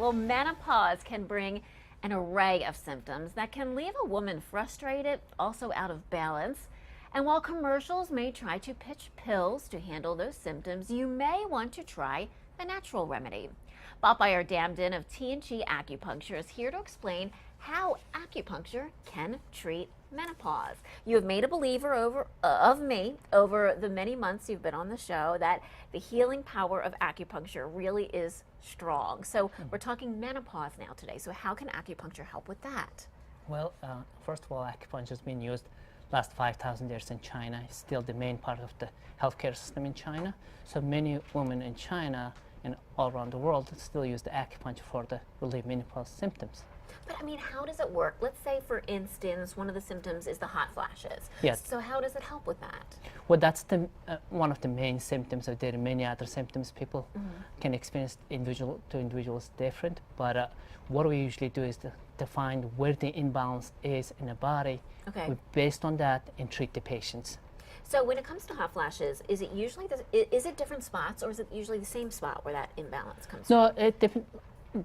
Well, menopause can bring an array of symptoms that can leave a woman frustrated, also out of balance. And while commercials may try to pitch pills to handle those symptoms, you may want to try the natural remedy. Batbayar Damden of T&G Acupuncture is here to explain how acupuncture can treat menopause. You have made a believer of me over the many months you've been on the show that the healing power of acupuncture really is strong. So we're talking menopause now today. So how can acupuncture help with that? Well, first of all, acupuncture has been used last 5,000 years in China. It's still the main part of the healthcare system in China. So many women in China and all around the world still use the acupuncture for the relief menopause symptoms. But I mean, how does it work? Let's say, for instance, one of the symptoms is the hot flashes. Yes. So how does it help with that? Well, that's the one of the main symptoms. There are many other symptoms people can experience individual to individuals different. But what we usually do is to find where the imbalance is in the body. Okay. We, based on that, and treat the patients. So when it comes to hot flashes, is it usually is it different spots, or is it usually the same spot where that imbalance comes from? No, it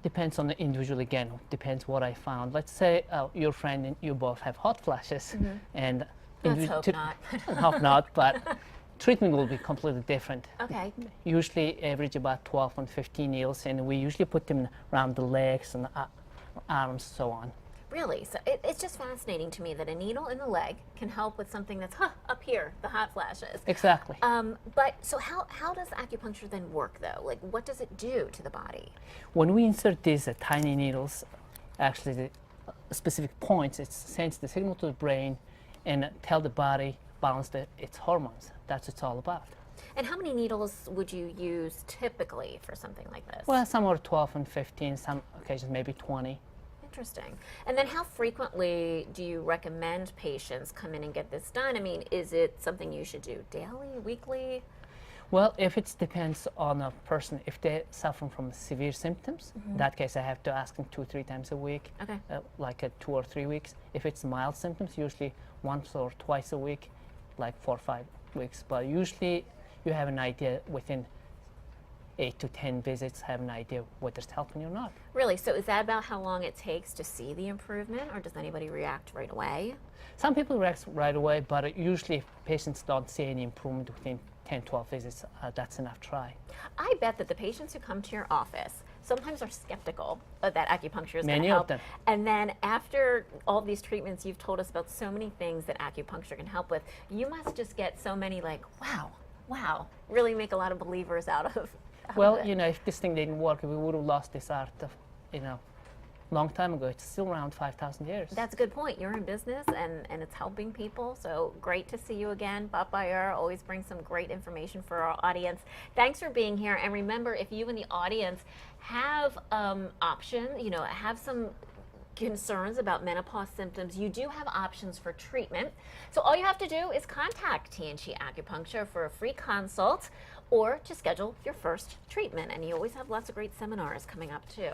depends on the individual again. Depends what I found. Let's say your friend and you both have hot flashes, and Let's hope not. hope not, but treatment will be completely different. Okay. Usually average about 12 and 15 needles, and we usually put them around the legs and arms, so on. Really? So it's just fascinating to me that a needle in the leg can help with something that's up here, the hot flashes. Exactly. But so how does acupuncture then work, though? Like, what does it do to the body? When we insert these tiny needles, actually the specific points, it sends the signal to the brain and tell the body balance its hormones. That's what it's all about. And how many needles would you use typically for something like this? Well, some are 12 and 15, some occasions maybe 20. Interesting. And then how frequently do you recommend patients come in and get this done? I mean, is it something you should do daily, weekly? Well, if it depends on a person, if they're suffering from severe symptoms, in that case I have to ask them 2-3 times a week, Okay. like 2 or 3 weeks. If it's mild symptoms, usually once or twice a week, like 4 or 5 weeks. But usually you have an idea within 8 to 10 visits, have an idea whether it's helping you or not. Really? So is that about how long it takes to see the improvement, or does anybody react right away? Some people react right away, but usually if patients don't see any improvement within 10, 12 visits, that's enough try. I bet that the patients who come to your office sometimes are skeptical that acupuncture is going to Many help. of them. And then after all these treatments, you've told us about so many things that acupuncture can help with. You must just get so many like, wow, really make a lot of believers out of Well, it. you know, if this thing didn't work, we would have lost this art of, long time ago. It's still around 5,000 years. That's a good point. You're in business and it's helping people. So great to see you again. Batbayar always brings some great information for our audience. Thanks for being here. And remember, if you in the audience have have some concerns about menopause symptoms, you do have options for treatment. So all you have to do is contact T&G Acupuncture for a free consult or to schedule your first treatment. And you always have lots of great seminars coming up too.